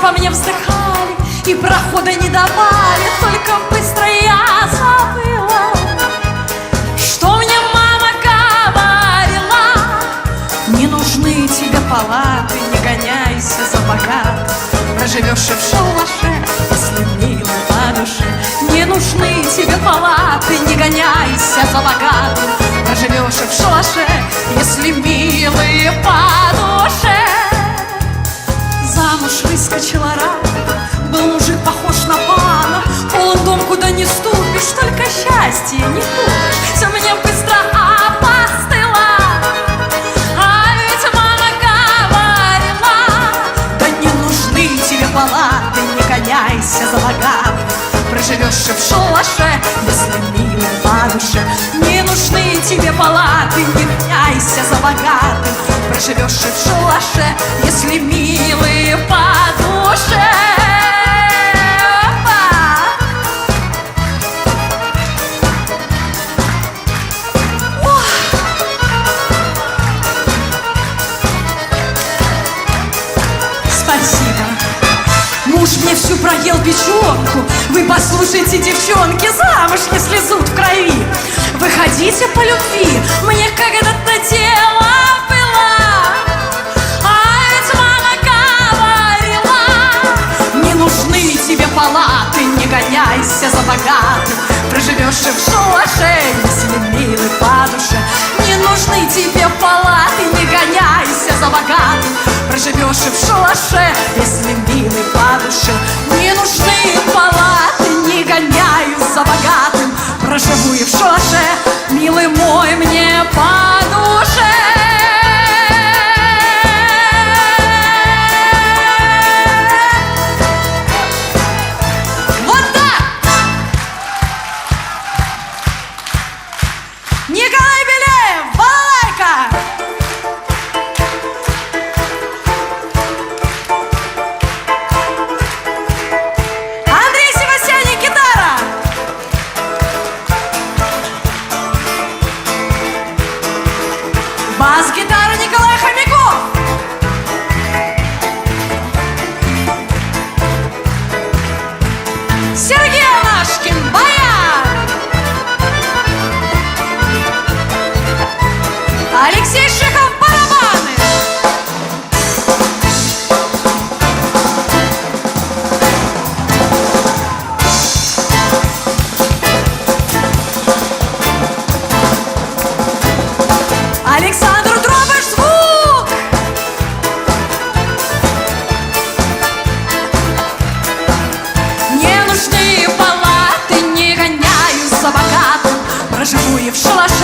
по мне вздыхали и прохода не давали. Только быстро я забыла, что мне мама говорила: не нужны тебе палаты, не гоняйся за богатым, проживешь и в шалаше, если милый по душе. Не нужны тебе палаты, не гоняйся за богатым, проживешь и в шалаше, если милый по душе. Замуж выскочила рано, был мужик похож на пана. Полон дом, куда не ступишь, только счастье не купишь. Все мне быстро опостыло, а ведь мама говорила: да не нужны тебе палаты, не гоняйся за богатым, проживешь и в шалаше, если милый по душе. Не нужны тебе палаты, не гоняйся за богатым, проживешь и в шалаше, если милый по душе. Спасибо. Муж мне всю проел печенку. Вы послушайте, девчонки, замуж не слезут в крови. Выходите по любви, мне когда-то дело было, а ведь мама говорила: не нужны тебе палаты, не гоняйся за богатым, проживешь и в шалаше, если милый по душе. Не нужны тебе палаты, не гоняйся за богатым, проживешь и в шалаше, если милый по душе. Не нужны палаты, не гоняюсь за богатым, проживу и в шалаше, милый мой, мне по душе. Вот так! Николай Беляев, балалайка! Андрей Севастьяник, гитара! Бас-гитара Николай Хомяков! Сергей Анашкин, баян! Алексей Шихов, барабаны! Александр Дробыш, звук! Не нужны палаты, не гоняюсь за богатым, проживу и в шалаше,